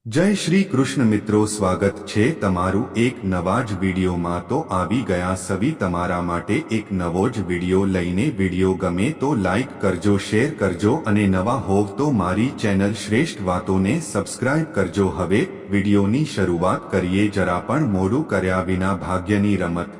जय श्री कृष्ण मित्रों, स्वागत छे तमारू एक नवा ज विडियोमां। तो आवी गया सवी तमारा माटे एक नवो ज विडियो लईने। विडियो गमे तो लाइक करजो, शेर करजो अने नवा होव तो मारी चेनल श्रेष्ठ वातोने सब्सक्राइब करजो। हवे विडियोनी शरूआत करीए। जरा पण मोडुं कर्या विना भाग्यनी रमत।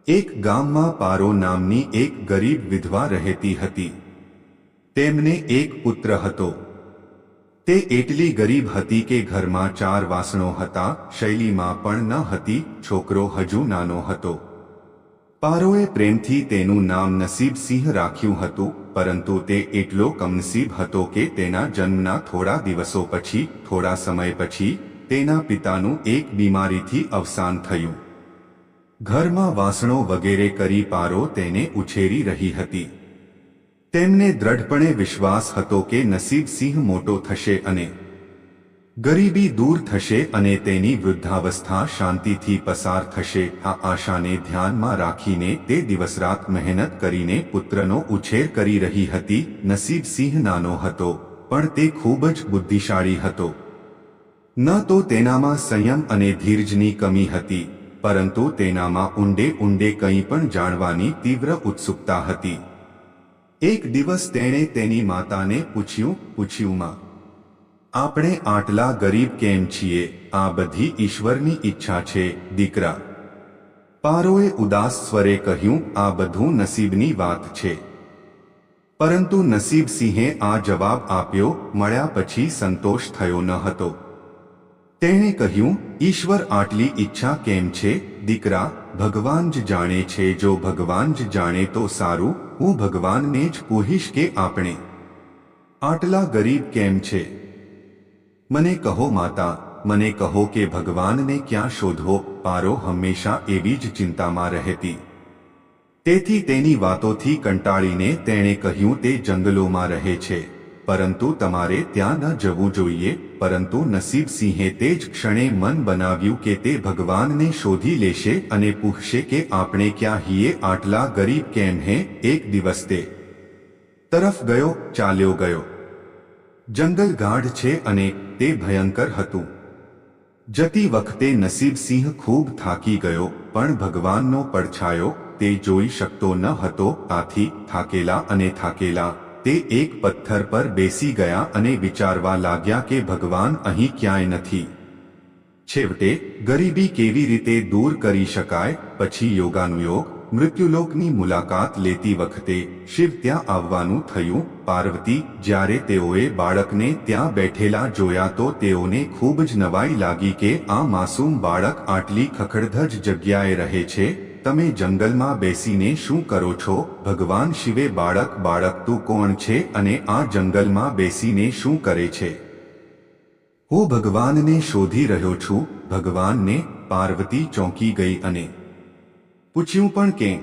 एक गाममां पारो नामनी एक गरीब विधवा रहेती हती। तेमने एक पुत्र हतो। ते एटली गरीब हती के घरमां 4 वासणो हता, शैलीमां पण न हती। छोकरो हजू नानो हतो। पारोए प्रेमथी तेनुं नाम नसीब सिंह राख्युं हतुं, परंतु ते एटलो कमनसीब हतो के तेना जन्मना थोड़ा दिवसों पछी, थोड़ा समय पछी तेना पितानुं एक बीमारीथी अवसान थयुं। घरमां वासणो वगैरे करी पारो तेने उछेरी रही हती। तेमने दृढ़पणे विश्वास हतो के नसीब सिंह मोटो थशे अने गरीबी दूर थशे अने तेनी वृद्धावस्था शांतिथी पसार थशे। आ आशाने ध्यानमां राखीने ते दिवस रात मेहनत करीने पुत्रनो उछेर करी रही हती। नसीब सिंह नानो हतो, पण ते खूब ज बुद्धिशाળી हतो। न तो तेनामां संयम अने धीरजनी कमी हती, परंतु तेनामां ऊंडे ऊंडे कंई पण जाणवानी तीव्र उत्सुकता हती। एक दिवस तेणे तेनी माताने पूछ्યું मां, આપણે આટલા ગરીબ કેમ છીએ? આ બધી ઈશ્વરની ઈચ્છા છે દીકરા। પારોએ ઉદાસ સ્વરે કહ્યું, આ બધું નસીબની વાત છે। પરંતુ નસીબ સિંહે આ જવાબ આપ્યો મળ્યા પછી સંતોષ થયો ન હતો। તેણે કહ્યું, ઈશ્વર આટલી ઈચ્છા કેમ છે દીકરા? ભગવાન જ જાણે છે। જો ભગવાન જ જાણે તો સારું। હું ભગવાનને જ પૂછીશ કે આપણે આટલા ગરીબ કેમ છે। મને કહો માતા, મને કહો કે ભગવાનને ક્યાં શોધવો? પારો હંમેશા એવી જ ચિંતામાં રહેતી। તેથી તેની વાતોથી કંટાળીને તેણે કહ્યું, તે જંગલોમાં રહે છે, પરંતુ તમારે ત્યાં ન જવું જોઈએ। પરંતુ નસીબ સિંહે તે જ ક્ષણે મન બનાવ્યું કે તે ભગવાનને શોધી લેશે અને પૂછશે કે આપણે ક્યાં હીએ, આટલા ગરીબ કેમ હે। એક દિવસ તે તરફ ગયો, ચાલ્યો ગયો। જંગલ ગાઢ છે અને તે ભયંકર હતું। જતી વખતે નસીબ સિંહ ખૂબ થાકી ગયો, પણ ભગવાનનો પડછાયો તે જોઈ શકતો ન હતો। આથી થાકેલા તે એક પથ્થર પર બેસી ગયા અને વિચારવા લાગ્યા કે ભગવાન અહીં ક્યાંય નથી। છેવટે ગરીબી કેવી રીતે દૂર કરી શકાય? પછી યોગાનુયોગ મૃત્યુલોકની મુલાકાત લેતી વખતે શિવ ત્યાં આવવાનું થયું। પાર્વતી જ્યારે તેઓએ બાળકને ત્યાં બેઠેલા જોયા તો તેઓને ખૂબ જ નવાઈ લાગી કે આ માસૂમ બાળક આટલી ખખડધજ જગ્યાએ રહે છે। તમે જંગલમાં બેસીને શું કરો છો? ભગવાન શિવે, બાળક તું કોણ છે અને આ જંગલમાં બેસીને શું કરે છે? હું ભગવાનને શોધી રહ્યો છું। ભગવાનને? પાર્વતી ચોંકી ગઈ અને પૂછ્યું, પણ કેમ?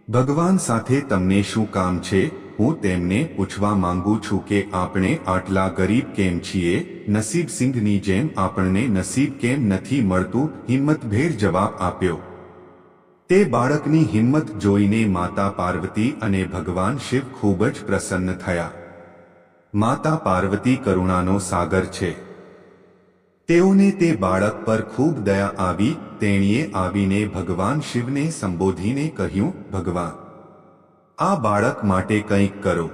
ભગવાન સાથે તમને શું કામ છે? હું તેમને પૂછવા માંગુ છું કે આપણે આટલા ગરીબ કેમ છીએ? નસીબ સિંહની જેમ આપણને નસીબ કેમ નથી મળતું? હિંમતભેર જવાબ આપ્યો। તે બાળકની હિંમત જોઈને માતા પાર્વતી અને ભગવાન શિવ ખૂબ જ પ્રસન્ન થયા। માતા પાર્વતી કરુણાનો સાગર છે। તેઓને તે બાળક પર ખૂબ દયા આવી। તેણીએ આવીને ભગવાન શિવને સંબોધીને કહ્યું, ભગવાન, આ બાળક માટે કંઈક કરો।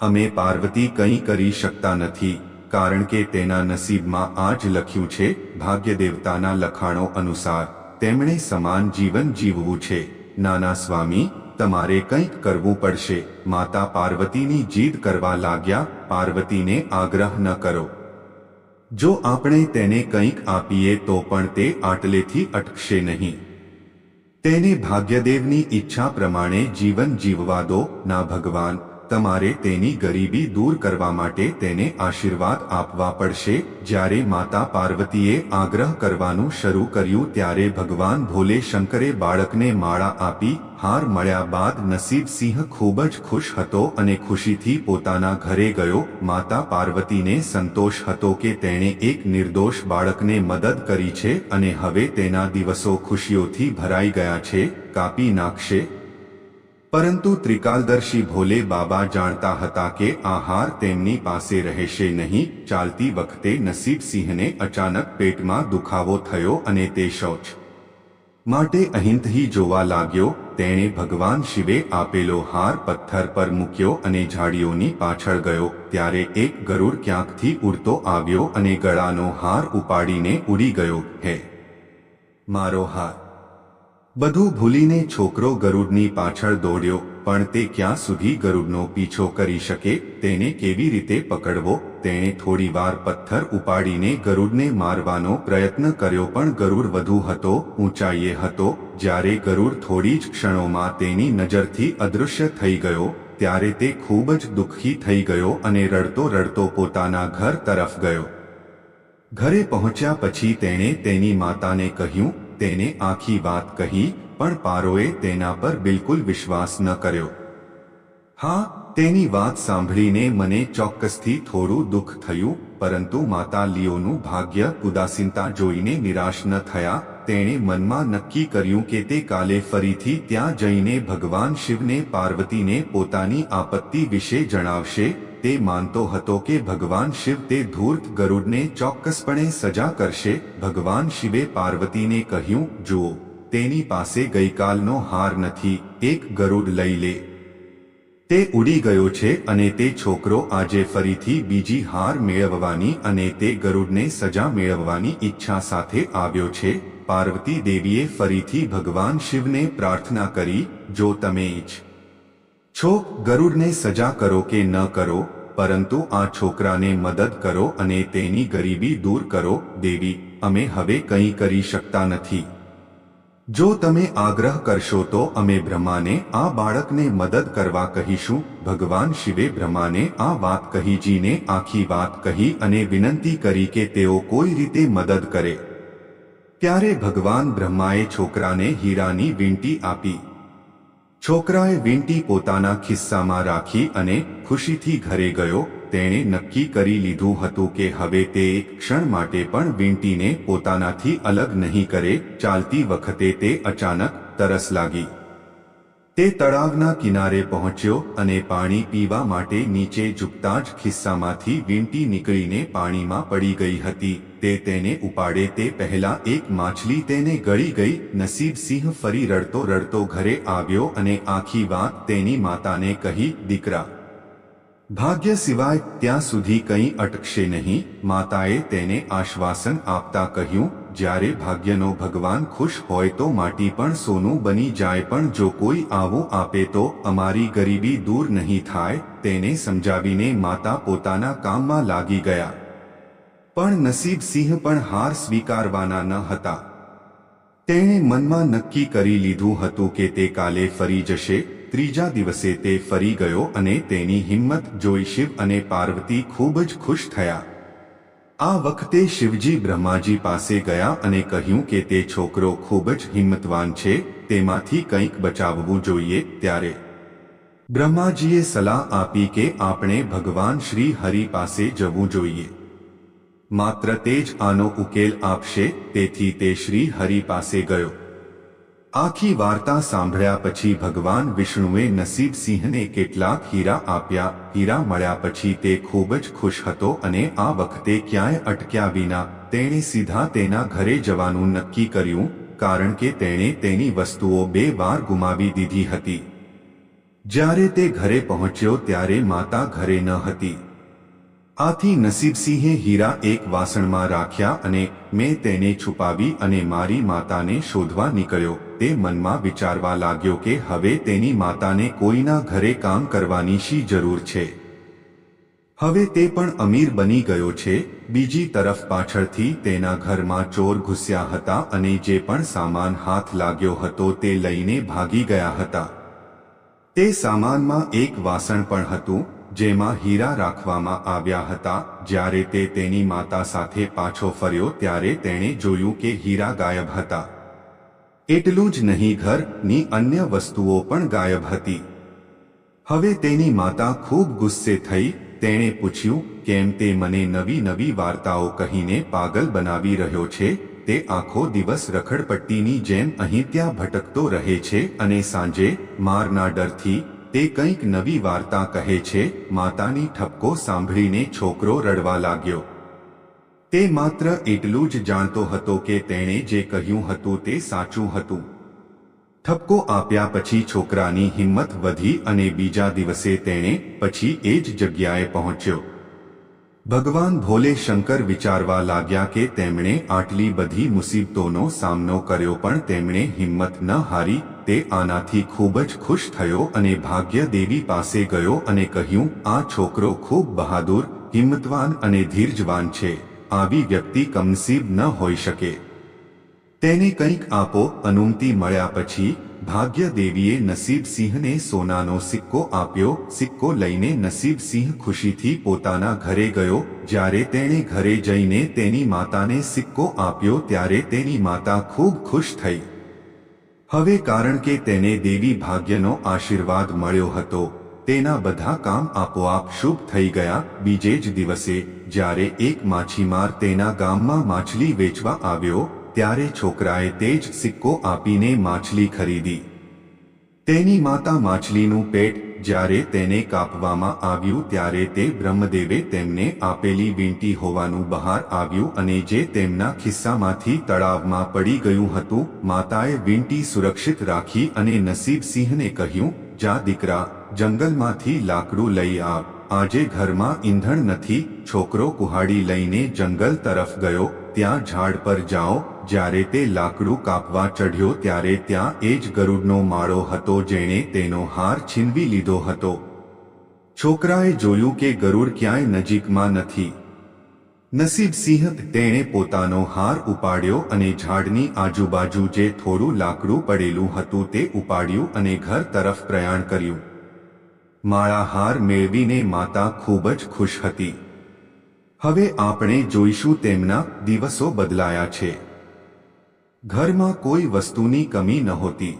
અમે પાર્વતી કંઈ કરી શકતા નથી, કારણ કે તેના નસીબમાં આ જ લખ્યું છે। ભાગ્યદેવતાના લખાણો અનુસાર તેમણે સમાન જીવન જીવવું છે। નાના સ્વામી, તમારે કંઈક કરવું પડશે। માતા પાર્વતીની જીદ કરવા લાગ્યા। પાર્વતીને આગ્રહ ન કરો। જો આપણે તેને કંઈક આપીએ તો પણ તે આટલેથી અટકશે નહીં। તેને ભાગ્યદેવની ઈચ્છા પ્રમાણે જીવન જીવવા દો। ના ભગવાન, તમારે તેની ગરીબી દૂર કરવા માટે તેને આશીર્વાદ આપવા પડશે। જ્યારે માતા પાર્વતીએ આગ્રહ કરવાનું શરૂ કર્યું ત્યારે ભગવાન ભોલે શંકરે બાળકને માળા આપી। હાર મળ્યા બાદ નસીબ સિંહ ખૂબ જ ખુશ હતો અને ખુશીથી પોતાના ઘરે ગયો। માતા પાર્વતીને સંતોષ હતો કે તેણે એક નિર્દોષ બાળકને મદદ કરી છે અને હવે તેના દિવસો ખુશીઓથી ભરાઈ ગયા છે। કાપી નાખશે, પરંતુ ત્રિકાલદર્શી ભોલે બાબા જાણતા હતા કે આ હાર તેમની પાસે રહેશે નહીં. ચાલતી વખતે નસીબસિંહને અચાનક પેટમાં દુખાવો થયો અને તે શૌચ માટે અહીંથી જોવા લાગ્યો. તેણે ભગવાન શિવે આપેલો હાર પથ્થર પર મૂક્યો અને ઝાડીઓની પાછળ ગયો. ત્યારે એક ગરુડ ક્યાંકથી ઉડતો આવ્યો અને ગળાનો હાર ઉપાડીને ઉડી ગયો. હે મારો હાર! બધું ભૂલીને છોકરો ગરુડની પાછળ દોડ્યો, પણ તે ક્યાં સુધી ગરુડનો પીછો કરી શકે? તેને કેવી રીતે પકડવો? તેણે થોડીવાર પથ્થર ઉપાડીને ગરુડને મારવાનો પ્રયત્ન કર્યો, પણ ગરુડ વધુ હતો, ઊંચાઈએ હતો. જ્યારે ગરુડ થોડી જ ક્ષણોમાં તેની નજરથી અદૃશ્ય થઈ ગયો, ત્યારે તે ખૂબ જ દુઃખી થઈ ગયો અને રડતો રડતો પોતાના ઘર તરફ ગયો. ઘરે પહોંચ્યા પછી તેણે તેની માતાને કહ્યું. તેને આખી વાત કહી, પણ પારોએ તેના પર બિલકુલ વિશ્વાસ ન કર્યો. હા, તેની વાત સાંભળીને મને ચોક્કસથી થોડું દુઃખ થયું, પરંતુ માતા લિયોનું ભાગ્ય ઉદાસીનતા જોઈને નિરાશ ન થયા. તેણે મનમાં નક્કી કર્યું કે તે કાલે ફરીથી ત્યાં જઈને ભગવાન શિવને પાર્વતીને પોતાની આપત્તિ વિશે જણાવશે. તે માનતો હતો કે ભગવાન શિવ તે ધૂર્ત ગરુડને ચોક્કસપણે સજા કરશે. ભગવાન શિવે પાર્વતીને કહ્યું, જુઓ, તેની પાસે ગઈકાલનો હાર નથી, એક ગરુડ લઈ લે. તે ઉડી ગયો છે અને તે છોકરો આજે ફરીથી બીજી હાર મેળવવાની અને તે ગરુડને સજા મેળવવાની ઈચ્છા સાથે આવ્યો છે. પાર્વતી દેવીએ ફરીથી ભગવાન શિવને પ્રાર્થના કરી, જો તમે ઈચ્છો ગરુડને સજા કરો કે ન કરો, પરંતુ આ છોકરાને મદદ કરો અને તેની ગરીબી દૂર કરો. દેવી, અમે હવે કંઈ કરી શકતા નથી. જો તમે આગ્રહ કરશો તો અમે બ્રહ્માને આ બાળકને મદદ કરવા કહીશું. ભગવાન શિવે બ્રહ્માને આ વાત કહી, જીને આખી વાત કહી અને વિનંતી કરી કે તેઓ કોઈ રીતે મદદ કરે. ત્યારે ભગવાન બ્રહ્માએ છોકરાને હીરાની વીંટી આપી. છોકરાએ વીંટી પોતાના ખિસ્સામાં રાખી અને ખુશીથી ઘરે ગયો. તેણે નક્કી કરી લીધું હતું કે હવે તે એક ક્ષણ માટે પણ વીંટીને પોતાનાથી અલગ નહીં કરે. ચાલતી વખતે તે અચાનક તરસ લાગી. તે તળાવના કિનારે પહોંચ્યો અને પાણી પીવા માટે નીચે ઝૂકતા જ ખિસ્સામાંથી વીંટી નીકળીને પાણીમાં પડી ગઈ હતી. તે તેને ઉપાડે તે પહેલા એક માછલી તેને ગળી ગઈ. નસીબસિંહ ફરી રડતો રડતો ઘરે આવ્યો અને આખી વાત તેની માતાને કહી. દીકરા, ભાગ્ય સિવાય ત્યાં સુધી કંઈ અટકશે નહીં. માતાએ તેને આશ્વાસન આપતા કહ્યું, જ્યારે ભાગ્યનો ભગવાન ખુશ હોય તો માટી પણ સોનું બની જાય, પણ જો કોઈ આવું આપે તો અમારી ગરીબી દૂર નહીં થાય. તેને સમજાવીને માતા પોતાના કામમાં લાગી ગયા. પણ નસીબસિંહ પણ હાર સ્વીકારવાના ન હતા. તેણે મનમાં નક્કી કરી લીધું હતું કે તે કાલે ફરી જશે. ત્રીજા દિવસે તે ફરી ગયો અને તેની હિંમત જોઈ શિવ અને પાર્વતી ખૂબ જ ખુશ થયા. આ વખતે શિવજી બ્રહ્માજી પાસે ગયા અને કહ્યું કે તે છોકરો ખૂબ જ હિંમતવાન છે, તેમાંથી કંઈક બચાવવું જોઈએ. ત્યારે બ્રહ્માજીએ સલાહ આપી કે આપણે ભગવાન શ્રી હરિ પાસે જવું જોઈએ. માત્ર તે જ આનો ઉકેલ આપશે. તેથી તે શ્રી હરિ પાસે ગયો. આખી વાર્તા સાંભળ્યા પછી ભગવાન વિષ્ણુએ નસીબસિંહને કેટલાક હીરા આપ્યા. હીરા મળ્યા પછી તે ખૂબ જ ખુશ હતો અને આ વખતે ક્યાંય અટક્યા વિના તેણે સીધા તેના ઘરે જવાનું નક્કી કર્યું, કારણ કે તેણે તેની વસ્તુઓ 2 વાર ગુમાવી દીધી હતી. જ્યારે તે ઘરે પહોંચ્યો ત્યારે માતા ઘરે ન હતી. આથી નસીબસિંહે હીરા એક વાસણમાં રાખ્યા અને મેં તેને છુપાવી અને મારી માતાને શોધવા નીકળ્યો. તે મનમાં વિચારવા લાગ્યો કે હવે તેની માતાને કોઈના ઘરે કામ કરવાની શી જરૂર છે. હવે તે પણ અમીર બની ગયો છે. બીજી તરફ પાછળથી તેના ઘરમાં ચોર ઘૂસ્યા હતા અને જે પણ સામાન હાથ લાગ્યો હતો તે લઈને ભાગી ગયા હતા. તે સામાનમાં એક વાસણ પણ હતું જેમાં હીરા રાખવામાં આવ્યા હતા. જ્યારે તે તેની માતા સાથે પાછો ફર્યો ત્યારે તેણે જોયું કે હીરા ગાયબ હતા. એટલું જ નહીં, ઘરની અન્ય વસ્તુઓ પણ ગાયબ હતી. હવે તેની માતા ખૂબ ગુસ્સે થઈ. તેણે પૂછ્યું, કેમ તે મને નવી નવી વાર્તાઓ કહીને પાગલ બનાવી રહ્યો છે? તે આખો દિવસ રખડપટ્ટીની જેમ અહીં ત્યાં ભટકતો રહે છે અને સાંજે મારના ડરથી તે કંઈક નવી વાર્તા કહે છે. માતાની ઠપકો સાંભળીને છોકરો રડવા લાગ્યો. તે માત્ર એટલું જ જાણતો હતો કે તેણે જે કહ્યું હતું તે સાચું હતું. ઠપકો આપ્યા પછી છોકરાની હિંમત વધી અને બીજા દિવસે તેણે પછી એ જ જગ્યાએ પહોંચ્યો. ભગવાન ભોલે શંકર વિચારવા લાગ્યા કે તેમણે આટલી બધી મુસીબતોનો સામનો કર્યો પણ તેમણે હિંમત ન હારી. તે આનાથી ખૂબ જ ખુશ થયો અને ભાગ્ય દેવી પાસે ગયો અને કહ્યું, આ છોકરો ખૂબ બહાદુર, હિંમતવાન અને ધીરજવાન છે. આવી વ્યક્તિ કમનસીબ ન હોઈ શકે. તેને કંઈક આપો. અનુમતિ મળ્યા પછી ભાગ્ય દેવીએ નસીબસિંહને સોનાનો સિક્કો આપ્યો. સિક્કો લઈને નસીબસિંહ ખુશીથી પોતાના ઘરે ગયો. જ્યારે તેણે ઘરે જઈને તેની માતાને સિક્કો આપ્યો ત્યારે તેની માતા ખૂબ ખુશ થઈ. હવે કારણ કે તેને દેવી ભાગ્યનો આશીર્વાદ મળ્યો હતો, તેના બધા કામ આપોઆપ શુભ થઈ ગયા. બીજે જ દિવસે જ્યારે એક માછીમાર તેના ગામમાં માછલી વેચવા આવ્યો ત્યારે છોકરાએ તે જ સિક્કો આપીને માછલી ખરીદી. તેની માતા માછલીનું પેટ જ્યારે તેને કાપવામાં આવ્યું ત્યારે તે બ્રહ્મદેવે તેમને આપેલી વીંટી હોવાનું બહાર આવ્યું અને જે તેમના ખિસ્સામાંથી તળાવમાં પડી ગયું હતું. માતાએ વીંટી સુરક્ષિત રાખી અને નસીબસિંહને કહ્યું, જા દીકરા, જંગલમાંથી લાકડું લઈ આવ. આજે ઘરમાં ઈંધણ નથી. છોકરો કુહાડી લઈને જંગલ તરફ ગયો. ત્યાં ઝાડ પર જાઓ. જ્યારે તે લાકડું કાપવા ચઢ્યો ત્યારે ત્યાં એ જ ગરુડનો માળો હતો જેણે તેનો હાર છીનવી લીધો હતો. છોકરાએ જોયું કે ગરુડ ક્યાંય નજીકમાં નથી. નસીબસિંહ તેણે પોતાનો હાર ઉપાડ્યો અને ઝાડની આજુબાજુ જે થોડું લાકડું પડેલું હતું તે ઉપાડ્યું અને ઘર તરફ પ્રયાણ કર્યું. માળા હાર મેળવીને માતા ખૂબ જ ખુશ હતી. હવે આપણે જોઈશું તેમના દિવસો બદલાયા છે. ઘરમાં કોઈ વસ્તુની કમી નહોતી.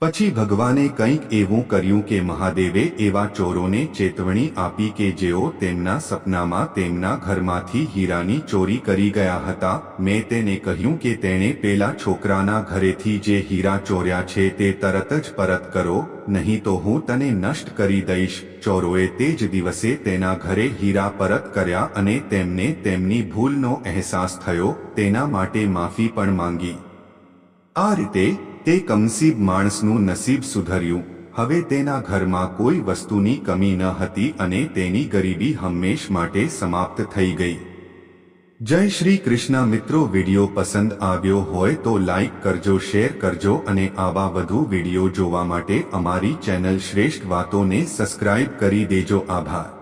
પછી ભગવાને કંઈક એવું કર્યું કે મહાદેવે એવા ચોરોને ચેતવણી આપી કે જેઓ તેમના સપનામાં તેમના ઘરમાંથી હીરાની ચોરી કરી ગયા હતા. મેં તેને કહ્યું કે તેણે પેલા છોકરાના ઘરેથી જે હીરા ચોર્યા છે તે તરત જ પરત કરો, નહીં તો હું તને નષ્ટ કરી દઈશ. ચોરોએ તે જ દિવસે તેના ઘરે હીરા પરત કર્યા અને તેમને તેમની ભૂલનો અહેસાસ થયો. તેના માટે માફી પણ માંગી. આ રીતે તે કમનસીબ માણસનું નસીબ સુધર્યું. હવે તેના ઘરમાં કોઈ વસ્તુની કમી ન હતી અને તેની ગરીબી હંમેશ માટે સમાપ્ત થઈ ગઈ. જય શ્રી કૃષ્ણ. મિત્રો, વિડીયો પસંદ આવ્યો હોય તો લાઈક કરજો, શેર કરજો અને આવા વધુ વિડીયો જોવા માટે અમારી ચેનલ શ્રેષ્ઠ વાતોને સબસ્ક્રાઇબ કરી દેજો. આભાર.